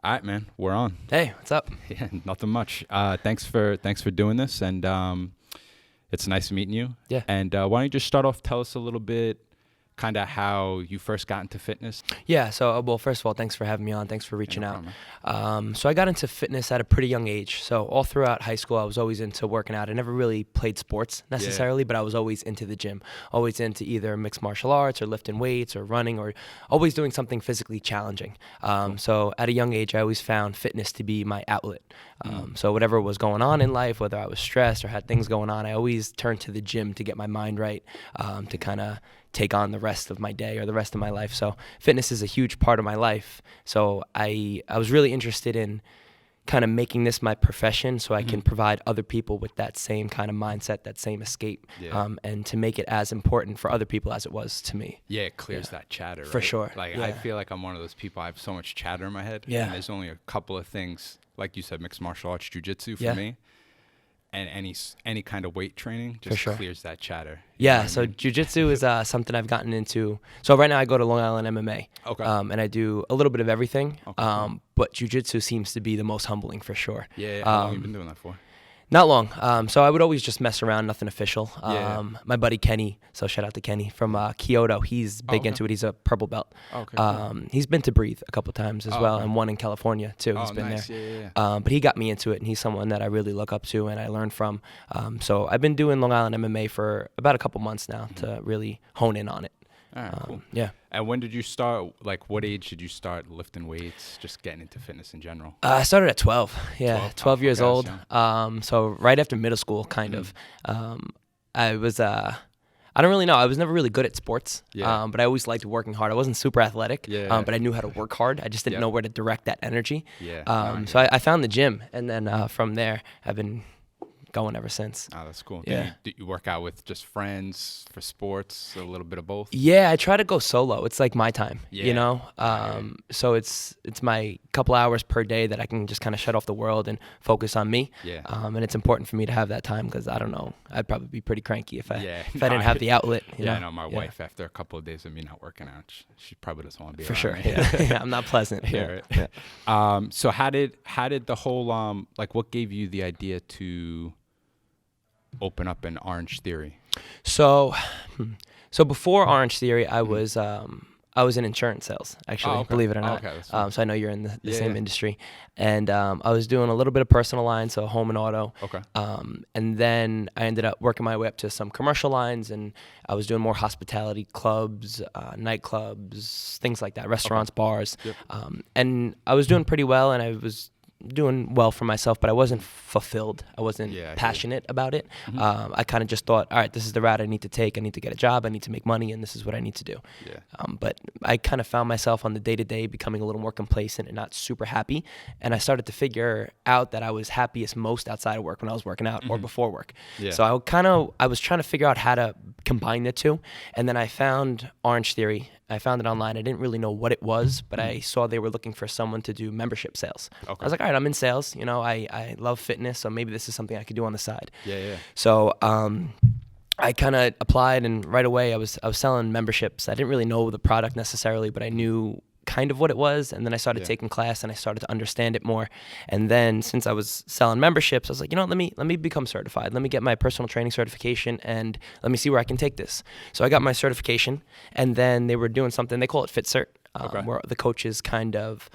All right, man, we're on. Hey, what's up? Yeah, nothing much. Thanks for doing this, and it's nice meeting you. Yeah. And why don't you just start off? Tell us a little bit, kind of how you first got into fitness. Yeah, well, first of all, thanks for having me on. Thanks for reaching no out. problem. So I got into fitness at a pretty young age. So all throughout high school, I was always into working out. I never really played sports necessarily, but I was always into the gym, always into either mixed martial arts or lifting weights or running or always doing something physically challenging. So at a young age, I always found fitness to be my outlet. So whatever was going on in life, whether I was stressed or had things going on, I always turned to the gym to get my mind right, to kind of take on the rest of my day or the rest of my life. So fitness is a huge part of my life. So I was really interested in kind of making this my profession so I can provide other people with that same kind of mindset, that same escape, and to make it as important for other people as it was to me. Yeah, it clears that chatter, right? For sure. Like I feel like I'm one of those people. I have so much chatter in my head. Yeah. And there's only a couple of things, like you said, mixed martial arts, jiu-jitsu for me. And any kind of weight training just clears that chatter. Yeah, so jiu-jitsu is something I've gotten into. So right now I go to Long Island MMA, and I do a little bit of everything, but jiu-jitsu seems to be the most humbling for sure. Yeah, how long have you been doing that for? Not long. So I would always just mess around, nothing official. My buddy Kenny, so shout out to Kenny from Kyoto. He's big into it. He's a purple belt. He's been to Breathe a couple times as well, and one in California too. He's been nice. there. Yeah. But he got me into it, and he's someone that I really look up to and I learn from. So I've been doing Long Island MMA for about a couple months now to really hone in on it. All right, cool. Yeah. And when did you start, like what age did you start lifting weights, just getting into fitness in general? I started at 12. Yeah, 12 years old. Yeah. So right after middle school, kind of. I was, I don't really know. I was never really good at sports, but I always liked working hard. I wasn't super athletic, but I knew how to work hard. I just didn't know where to direct that energy. So I found the gym, and then from there, I've been going ever since. Oh, that's cool. Yeah. Do you work out with just friends for sports, a little bit of both? Yeah, I try to go solo. It's like my time, you know? So it's my couple hours per day that I can just kind of shut off the world and focus on me. And it's important for me to have that time because I don't know, I'd probably be pretty cranky if I didn't have the outlet. You know? I know my wife, after a couple of days of me not working out, she probably doesn't want to be for around sure. me. Yeah, I'm not pleasant. So how did the whole like what gave you the idea to open up an Orangetheory? So before Orangetheory, I was in insurance sales, actually, believe it or not. So I know you're in the same industry. And I was doing a little bit of personal lines, so home and auto. And then I ended up working my way up to some commercial lines, and I was doing more hospitality clubs, nightclubs, things like that, restaurants, bars. And I was doing pretty well, and I was doing well for myself, but I wasn't fulfilled. I wasn't passionate about it. I kind of just thought, all right, this is the route I need to take. I need to get a job. I need to make money, and this is what I need to do. But I kind of found myself on the day-to-day becoming a little more complacent and not super happy. And I started to figure out that I was happiest most outside of work when I was working out or before work. So I was trying to figure out how to combine the two. And then I found Orangetheory. I found it online. I didn't really know what it was, but I saw they were looking for someone to do membership sales. I was like, all right, I'm in sales. You know, I love fitness, so maybe this is something I could do on the side. So I kind of applied, and right away I was selling memberships. I didn't really know the product necessarily, but I knew kind of what it was, and then I started taking class and I started to understand it more. And then since I was selling memberships, I was like, you know, let me become certified. Let me get my personal training certification, and let me see where I can take this. So I got my certification, and then they were doing something, they call it FitCert, where the coaches kind of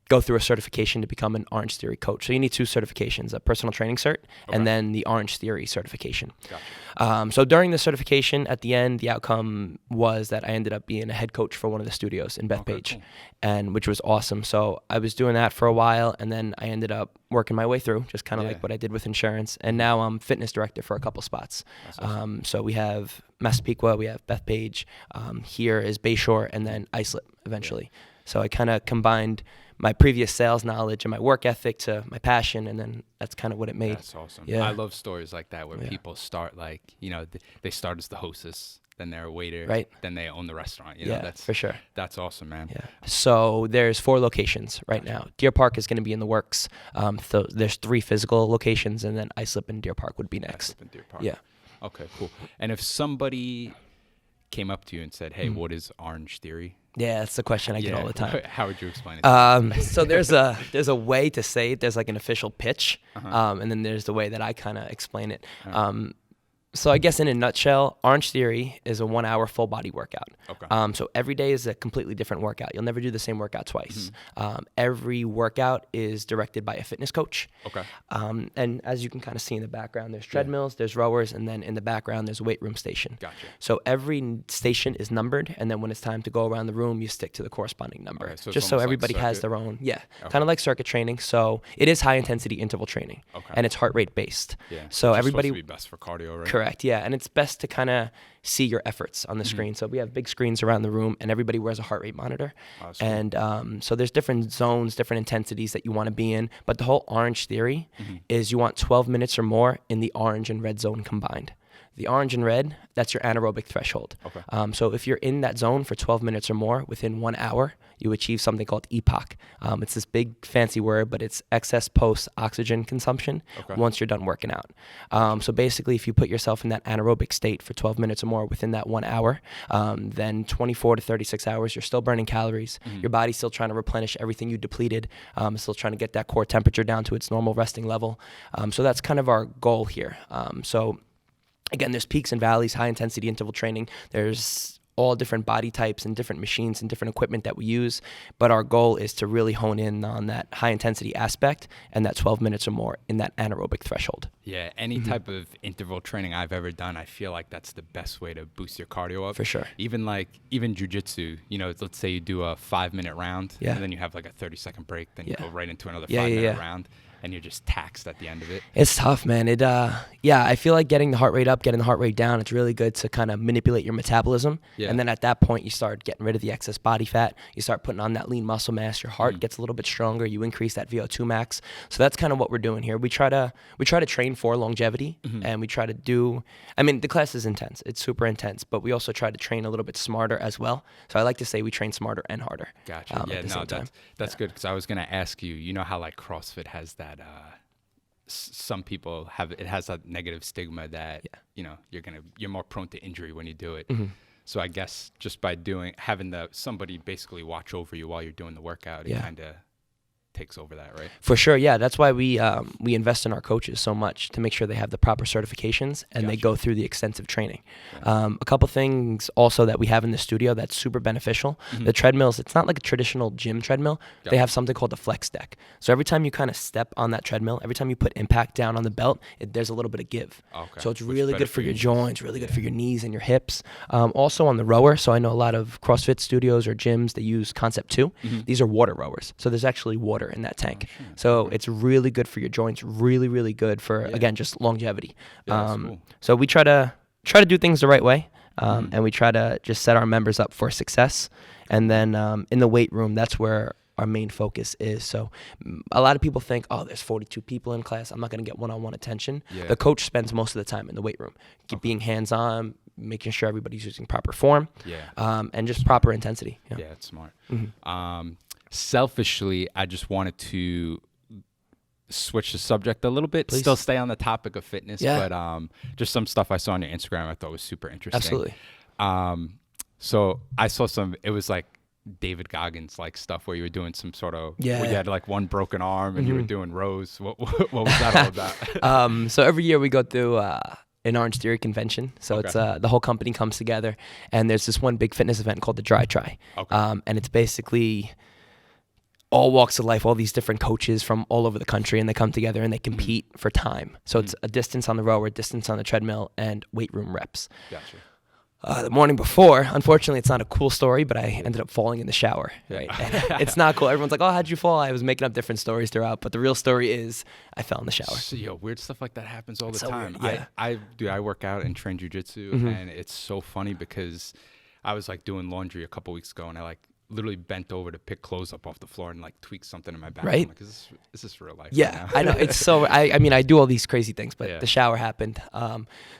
go through a certification to become an Orangetheory coach. So you need two certifications, a personal training cert and then the Orangetheory certification. So during the certification, at the end, the outcome was that I ended up being a head coach for one of the studios in Bethpage, and which was awesome. So I was doing that for a while, and then I ended up working my way through, just kind of like what I did with insurance. And now I'm fitness director for a couple spots. Awesome. So we have Massapequa, we have Bethpage, here is Bayshore, and then Islip eventually. So I kind of combined my previous sales knowledge and my work ethic to my passion, and then that's kind of what it made. That's awesome. I love stories like that where people start like, you know, they start as the hostess, then they're a waiter, then they own the restaurant. You know, that's for sure. That's awesome, man. So there's 4 locations right now. Deer Park is going to be in the works. So there's 3 physical locations, and then Islip and Deer Park would be next. Islip and Deer Park. Okay, cool. And if somebody came up to you and said, hey, what is Orangetheory? Yeah, that's the question I get all the time. How would you explain it? So there's a way to say it. There's like an official pitch, and then there's the way that I kind of explain it. So I guess in a nutshell, Orangetheory is a 1 hour full body workout. Okay. So every day is a completely different workout. You'll never do the same workout twice. Every workout is directed by a fitness coach. Okay. And as you can kind of see in the background, there's treadmills, there's rowers, and then in the background, there's a weight room station. Gotcha. So every station is numbered, and then when it's time to go around the room, you stick to the corresponding number. Okay, so just so everybody has their own, kind of like circuit training. So it is high intensity interval training, and it's heart rate based. Yeah. So everybody supposed to be best for cardio, right? Correct. Yeah, and it's best to kind of see your efforts on the screen. So we have big screens around the room, and everybody wears a heart rate monitor. And so there's different zones, different intensities that you want to be in. But the whole Orangetheory is you want 12 minutes or more in the orange and red zone combined. The orange and red, that's your anaerobic threshold. Okay. So if you're in that zone for 12 minutes or more within 1 hour, you achieve something called EPOC. It's this big fancy word, but it's excess post-oxygen consumption once you're done working out. So basically, if you put yourself in that anaerobic state for 12 minutes or more within that 1 hour, then 24 to 36 hours, you're still burning calories. Your body's still trying to replenish everything you depleted. It's still trying to get that core temperature down to its normal resting level. So that's kind of our goal here. Again, there's peaks and valleys, high intensity interval training. There's all different body types and different machines and different equipment that we use. But our goal is to really hone in on that high intensity aspect and that 12 minutes or more in that anaerobic threshold. Yeah, any type of interval training I've ever done, I feel like that's the best way to boost your cardio up. For sure. Even jiu-jitsu, let's say you do a 5-minute round and then you have like a 30-second break, then you go right into another 5-minute round. And you're just taxed at the end of it. It's tough, man. I feel like getting the heart rate up, getting the heart rate down, it's really good to kind of manipulate your metabolism. Yeah. And then at that point, you start getting rid of the excess body fat. You start putting on that lean muscle mass. Your heart gets a little bit stronger. You increase that VO2 max. So that's kind of what we're doing here. We try to train for longevity, and we try to do. I mean, the class is intense. It's super intense, but we also try to train a little bit smarter as well. So I like to say we train smarter and harder. Gotcha. That's good, because I was gonna ask you. You know how like CrossFit has that. Some people has that negative stigma that you're more prone to injury when you do it. So I guess just by having somebody basically watch over you while you're doing the workout, it kind of takes over that, right? For sure, yeah. That's why we invest in our coaches so much, to make sure they have the proper certifications and they go through the extensive training. A couple things also that we have in the studio that's super beneficial. The treadmills, it's not like a traditional gym treadmill. They have something called the flex deck. So every time you kind of step on that treadmill, every time you put impact down on the belt, there's a little bit of give. So it's really good for your joints, really good for your knees and your hips. Also on the rower, so I know a lot of CrossFit studios or gyms, they use Concept 2. These are water rowers. So there's actually water in that tank. So it's really good for your joints, really, really good for, again, just longevity. Cool. So we try to do things the right way, and we try to just set our members up for success. And then in the weight room, that's where our main focus is. So a lot of people think, there's 42 people in class, I'm not going to get one-on-one attention. The coach spends most of the time in the weight room, being hands-on, making sure everybody's using proper form, and just proper intensity. Yeah, it's smart. Selfishly, I just wanted to switch the subject a little bit. Please. Still stay on the topic of fitness, but just some stuff I saw on your Instagram I thought was super interesting. Absolutely. So I saw it was like David Goggins like stuff where you were doing some sort of where you had like one broken arm and you were doing rows. What was that all about? So every year we go through an Orangetheory convention. So it's the whole company comes together, and there's this one big fitness event called the Dry Try. And it's basically all walks of life, all these different coaches from all over the country, and they come together and they compete for time. So it's a distance on the rower, distance on the treadmill, and weight room reps. Gotcha. The morning before, unfortunately, it's not a cool story, but I ended up falling in the shower. Right? It's not cool. Everyone's like, how'd you fall? I was making up different stories throughout, but the real story is I fell in the shower. So, weird stuff like that happens all the time. Weird, I work out and train jiu-jitsu, and it's so funny because I was like doing laundry a couple weeks ago, and I literally bent over to pick clothes up off the floor and tweaked something in my back. Right. I'm like, is this real life? Yeah, right now? I know. It's so, I mean, I do all these crazy things, but the shower happened.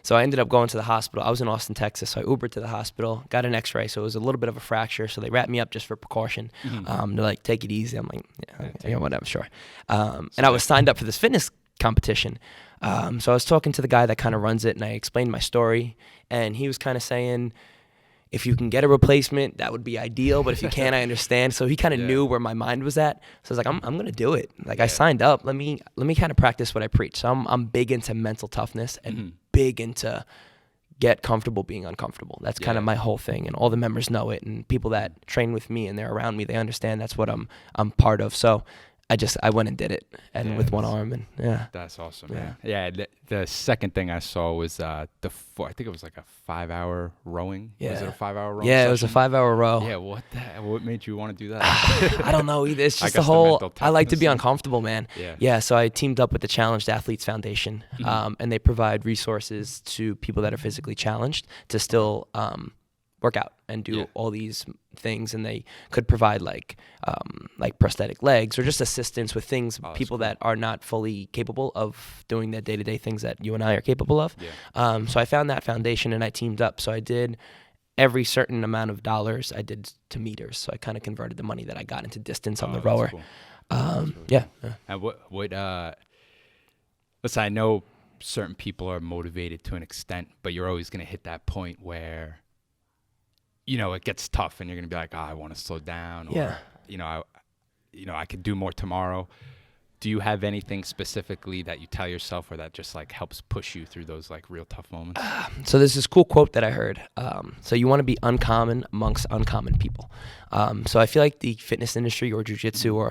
So I ended up going to the hospital. I was in Austin, Texas. So I Ubered to the hospital, got an x-ray. So it was a little bit of a fracture. So they wrapped me up just for precaution. They're like, take it easy. I'm like, whatever, sure. And I was signed up for this fitness competition. So I was talking to the guy that kind of runs it, and I explained my story, and he was kind of saying, if you can get a replacement, that would be ideal. But if you can't, I understand. So he kind of knew where my mind was at. So I was like, I'm going to do it. Like I signed up. Let me kind of practice what I preach. So I'm big into mental toughness and big into get comfortable being uncomfortable. That's kind of my whole thing. And all the members know it. And people that train with me and they're around me, they understand that's what I'm part of. So I went and did it, and with one arm, and That's awesome, man. Yeah, the second thing I saw was I think it was like a 5-hour rowing. Yeah. Was it a 5-hour rowing Yeah, session? It was a 5-hour row. Yeah, what made you want to do that? I don't know either. It's just the whole, I like to be uncomfortable, man. Yeah, so I teamed up with the Challenged Athletes Foundation, and they provide resources to people that are physically challenged to still work out and do all these things, and they could provide like prosthetic legs or just assistance with things people that are not fully capable of doing the day-to-day things that you and I are capable of. So I found that foundation and I teamed up. So I did every certain amount of dollars I did to meters. So I kind of converted the money that I got into distance on the rower. Cool. And listen, I know certain people are motivated to an extent, but you're always going to hit that point where it gets tough and you're going to be like, I want to slow down, or, I could do more tomorrow. Do you have anything specifically that you tell yourself or that just like helps push you through those like real tough moments? So there's this cool quote that I heard. So you want to be uncommon amongst uncommon people. So I feel like the fitness industry or jiu-jitsu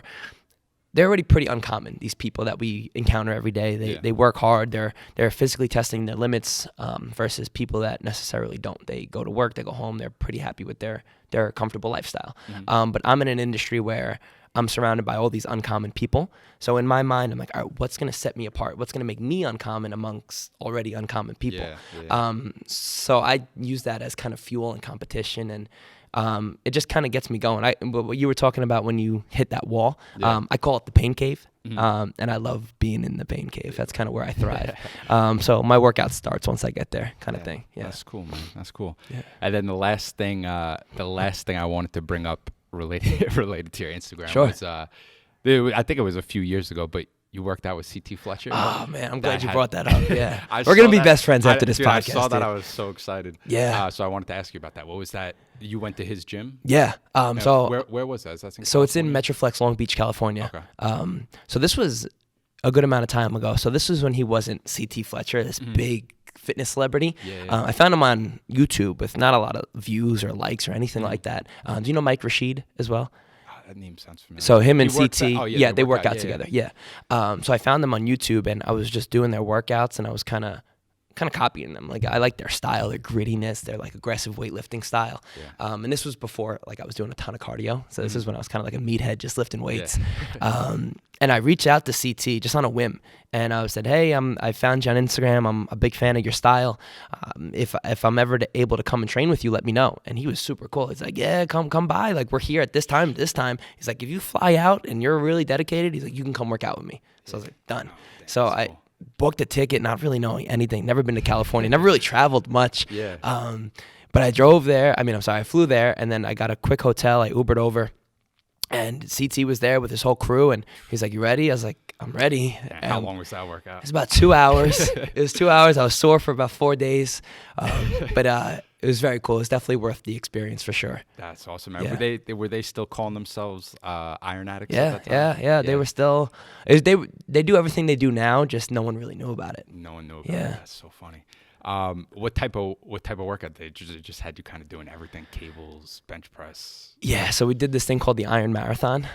they're already pretty uncommon, these people that we encounter every day. They work hard. They're physically testing their limits versus people that necessarily don't. They go to work, they go home, they're pretty happy with their comfortable lifestyle. But I'm in an industry where I'm surrounded by all these uncommon people. So in my mind, I'm like, all right, what's going to set me apart? What's going to make me uncommon amongst already uncommon people? So I use that as kind of fuel and competition, and it just kind of gets me going. What you were talking about when you hit that wall, I call it the pain cave, and I love being in the pain cave. That's kind of where I thrive. So my workout starts once I get there, kind of thing. Yeah, that's cool, man. That's cool. Yeah. And then the last thing I wanted to bring up related to your Instagram was, I think it was a few years ago, but you worked out with CT Fletcher. Oh man, I'm glad you brought that up. Yeah, we're gonna be best friends after this podcast. I saw that. I was so excited. Yeah. So I wanted to ask you about that. What was that? You went to his gym? Yeah. So where was that? So it's in Metroflex, Long Beach, California. Okay. So this was a good amount of time ago. So this was when he wasn't CT Fletcher, this big fitness celebrity. I found him on YouTube with not a lot of views or likes or anything like that. Do you know Mike Rashid as well? That name sounds familiar. So him and CT, they work out together. Yeah. So I found them on YouTube, and I was just doing their workouts, and I was kind of copying them. Like I like their style, their grittiness, their like aggressive weightlifting style. And this was before like I was doing a ton of cardio. So this is when I was kind of like a meathead, just lifting weights. And I reached out to CT just on a whim, and I said, "Hey, I found you on Instagram. I'm a big fan of your style. If I'm ever able to come and train with you, let me know." And he was super cool. He's like, "Yeah, come by. Like we're here at this time. He's like, if you fly out and you're really dedicated, he's like, you can come work out with me." So I was like, done. So I booked a ticket, not really knowing anything. Never been to California. Never really traveled much. But I drove there. I flew there, and then I got a quick hotel. I Ubered over. And CT was there with his whole crew, and he's like, "You ready?" I was like, "I'm ready." How long was that workout? It was about 2 hours. It was 2 hours. I was sore for about 4 days, but it was very cool. It's definitely worth the experience for sure. That's awesome, man. Yeah. Were they still calling themselves Iron Addicts? Yeah. They were still. They do everything they do now. Just no one really knew about it. No one knew about it. That's so funny. What type of workout? They just had you kind of doing everything: cables, bench press. Yeah, so we did this thing called the Iron Marathon.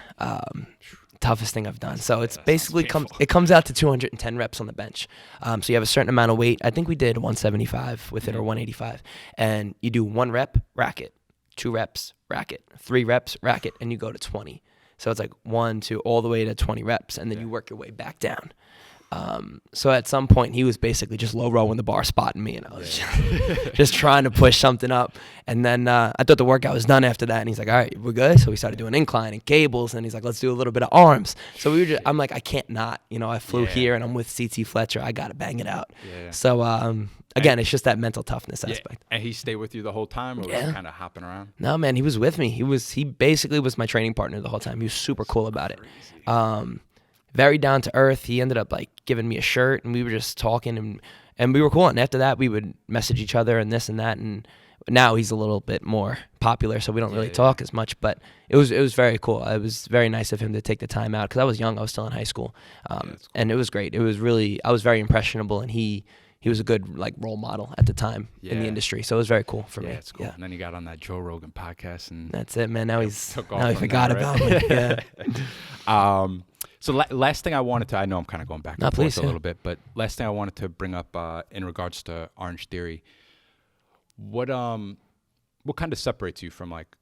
Toughest thing I've done. So it's basically comes out to 210 reps on the bench. So you have a certain amount of weight. I think we did 175 with it, or 185, and you do 1 rep, racket, 2 reps, racket, 3 reps, racket, and you go to 20. So it's like 1, 2, all the way to 20 reps, and then you work your way back down. So at some point he was basically just low rowing the bar, spotting me, and I was just trying to push something up. And then I thought the workout was done after that, and he's like, "All right, we're good." So we started doing incline and cables, and he's like, "Let's do a little bit of arms." So I'm like, I can't not, I flew here, and I'm with CT Fletcher. I gotta bang it out. So again, it's just that mental toughness aspect. And he stayed with you the whole time, or was he kind of hopping around? No, man, he was with me. He basically was my training partner the whole time. He was super cool about it. Very down to earth. He ended up like giving me a shirt, and we were just talking, and we were cool. And after that, we would message each other and this and that. And Now he's a little bit more popular, so we don't really talk as much. But it was very cool. It was very nice of him to take the time out because I was young. I was still in high school, cool. And it was great. It was really, I was very impressionable, and he was a good like role model at the time in the industry. So it was very very cool for me. Yeah, it's cool. And then he got on that Joe Rogan podcast, and that's it, man. Now he forgot about me. Yeah. So last thing I wanted to, I know I'm kind of going back and forth a little bit, but last thing I wanted to bring up in regards to Orangetheory, what kind of separates you from like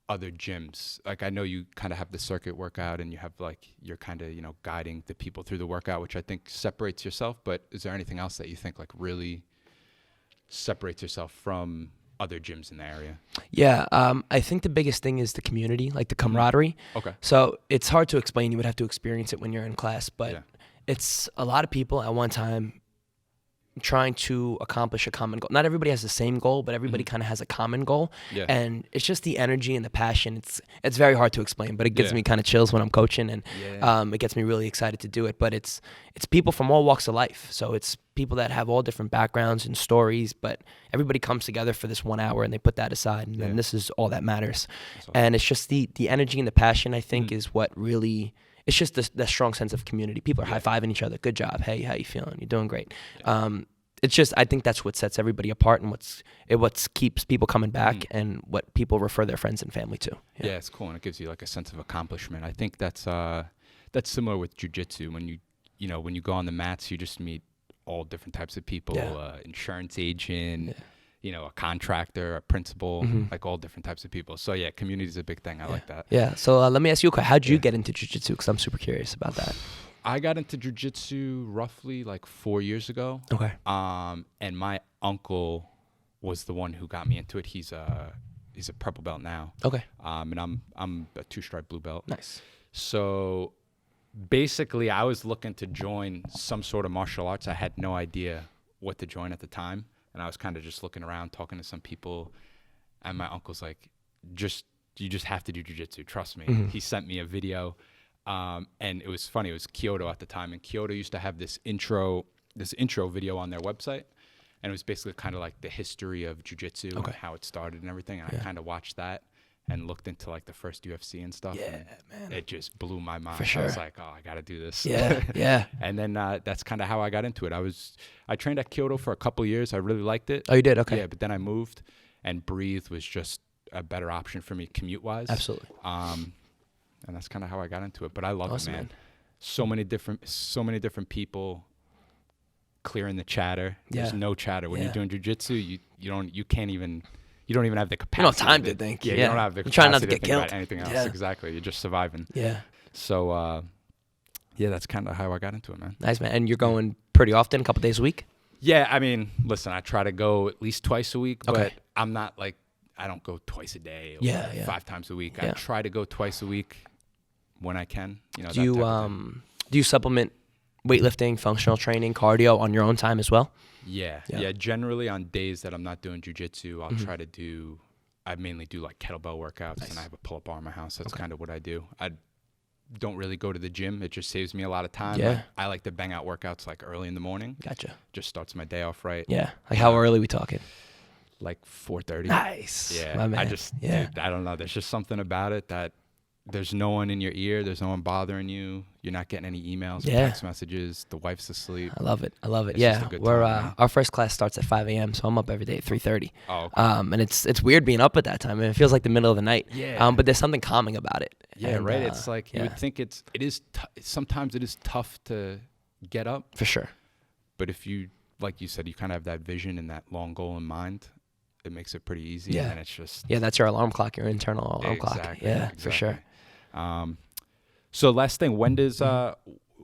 other gyms? Like I know you kind of have the circuit workout, and you have like you're kind of guiding the people through the workout, which I think separates yourself. But is there anything else that you think like really separates yourself from other gyms in the area? Yeah, I think the biggest thing is the community, like the camaraderie. Okay. So it's hard to explain. You would have to experience it when you're in class, but it's a lot of people at one time trying to accomplish a common goal. Not everybody has the same goal, but everybody kind of has a common goal. Yeah. And it's just the energy and the passion. It's very hard to explain, but it gives me kind of chills when I'm coaching, and it gets me really excited to do it. But it's people from all walks of life. So it's people that have all different backgrounds and stories, but everybody comes together for this 1 hour, and they put that aside, and then this is all that matters. Awesome. And it's just the energy and the passion, I think, is what really... It's just the strong sense of community. People are high-fiving each other. Good job. Hey, how you feeling? You're doing great. It's just, I think that's what sets everybody apart, and what keeps people coming back, and what people refer their friends and family to. Yeah, it's cool, and it gives you like a sense of accomplishment. I think that's similar with jiu-jitsu. When you go on the mats, you just meet all different types of people, insurance agent, a contractor, a principal, like all different types of people. So yeah, community is a big thing. I like that. Yeah. So let me ask you a question. How'd you get into jiu-jitsu? Because I'm super curious about that. I got into jiu-jitsu roughly like 4 years ago. Okay. And my uncle was the one who got me into it. He's a purple belt now. Okay. And I'm a 2-stripe blue belt. Nice. So basically, I was looking to join some sort of martial arts. I had no idea what to join at the time. And I was kind of just looking around, talking to some people, and my uncle's like, you just have to do jiu-jitsu. Trust me. He sent me a video, and it was funny. It was Kyoto at the time, and Kyoto used to have this intro video on their website, and it was basically kind of like the history of jiu-jitsu and how it started and everything. And I kind of watched that and looked into like the first UFC and stuff. Yeah, man. It just blew my mind. For sure. I was like, oh, I got to do this. Yeah, yeah. And then that's kind of how I got into it. I trained at Kyoto for a couple of years. I really liked it. Oh, you did? Okay. Yeah, but then I moved, and Breathe was just a better option for me commute-wise. Absolutely. And that's kind of how I got into it. But I love it, man. So many different people clearing the chatter. There's no chatter. When you're doing jiu-jitsu, you don't even have the capacity. You don't have time to think. Yeah, you don't have the capacity trying not to to get think killed. about anything else. Exactly. You're just surviving. Yeah. So, that's kind of how I got into it, man. Nice, man. And you're going pretty often, a couple days a week? Yeah, I mean, listen, I try to go at least twice a week, but I'm not like, I don't go twice a day or 5 times a week. I try to go twice a week when I can. Do you supplement weightlifting, functional training, cardio on your own time as well? Yeah. Generally on days that I'm not doing jiu-jitsu, I'll try to I mainly do like kettlebell workouts, and I have a pull-up bar in my house. That's kind of what I do. I don't really go to the gym. It just saves me a lot of time. Yeah. I like to bang out workouts like early in the morning. Gotcha. Just starts my day off right. Yeah. Like how early we talking? Like 4:30. Nice. Yeah. My man. Dude, I don't know. There's just something about it that there's no one in your ear. There's no one bothering you. You're not getting any emails or text messages. The wife's asleep. I love it. It's just a good time, our first class starts at 5 a.m., so I'm up every day at 3:30. Oh, okay. And it's weird being up at that time. It feels like the middle of the night. Yeah. But there's something calming about it. Yeah, and, right. It's like you would think sometimes it is tough to get up. For sure. But if you, like you said, you kind of have that vision and that long goal in mind, it makes it pretty easy. Yeah. And it's just. Yeah, that's your alarm clock, your internal alarm clock. Yeah, exactly. For sure. So last thing, when does I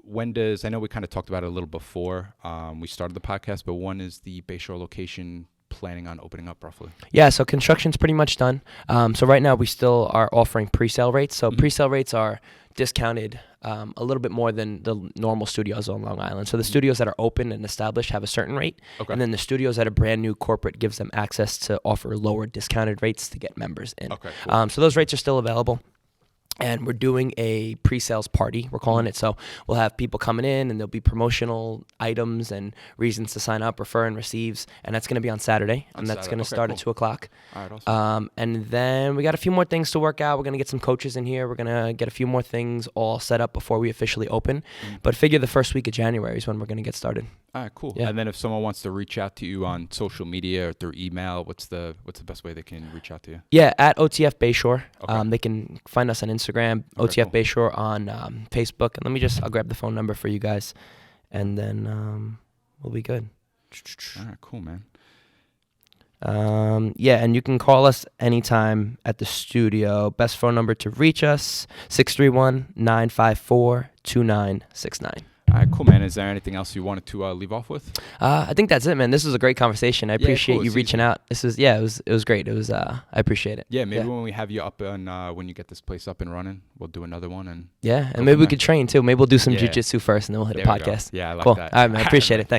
know we kind of talked about it a little before we started the podcast, but when is the Bayshore location planning on opening up roughly? Yeah, so construction's pretty much done. So right now we still are offering pre-sale rates. So pre-sale rates are discounted a little bit more than the normal studios on Long Island. So the studios that are open and established have a certain rate. Okay. And then the studios that are brand new corporate gives them access to offer lower discounted rates to get members in. Okay, cool. So those rates are still available. And we're doing a pre-sales party, we're calling it. So we'll have people coming in, and there'll be promotional items and reasons to sign up, refer, and receives. And that's going to be on Saturday. And that's going to start at 2 o'clock. All right, awesome. And then we got a few more things to work out. We're going to get some coaches in here. We're going to get a few more things all set up before we officially open. But figure the first week of January is when we're going to get started. All right, cool. Yeah. And then if someone wants to reach out to you on social media or through email, what's the best way they can reach out to you? Yeah, at OTF Bayshore. Okay. They can find us on Instagram, OTF Bayshore on Facebook. And I'll grab the phone number for you guys, and then we'll be good. All right, cool, man. Yeah, and you can call us anytime at the studio. Best phone number to reach us, 631-954-2969. All right, cool, man. Is there anything else you wanted to leave off with? I think that's it, man. This was a great conversation. I appreciate you reaching out. It was great. I appreciate it. Yeah, maybe when we have you up and when you get this place up and running, we'll do another one. And maybe we could train too. Maybe we'll do some jiu-jitsu first, and then we'll hit a podcast. Yeah, I like cool. that. All right, man. I appreciate it. Thanks.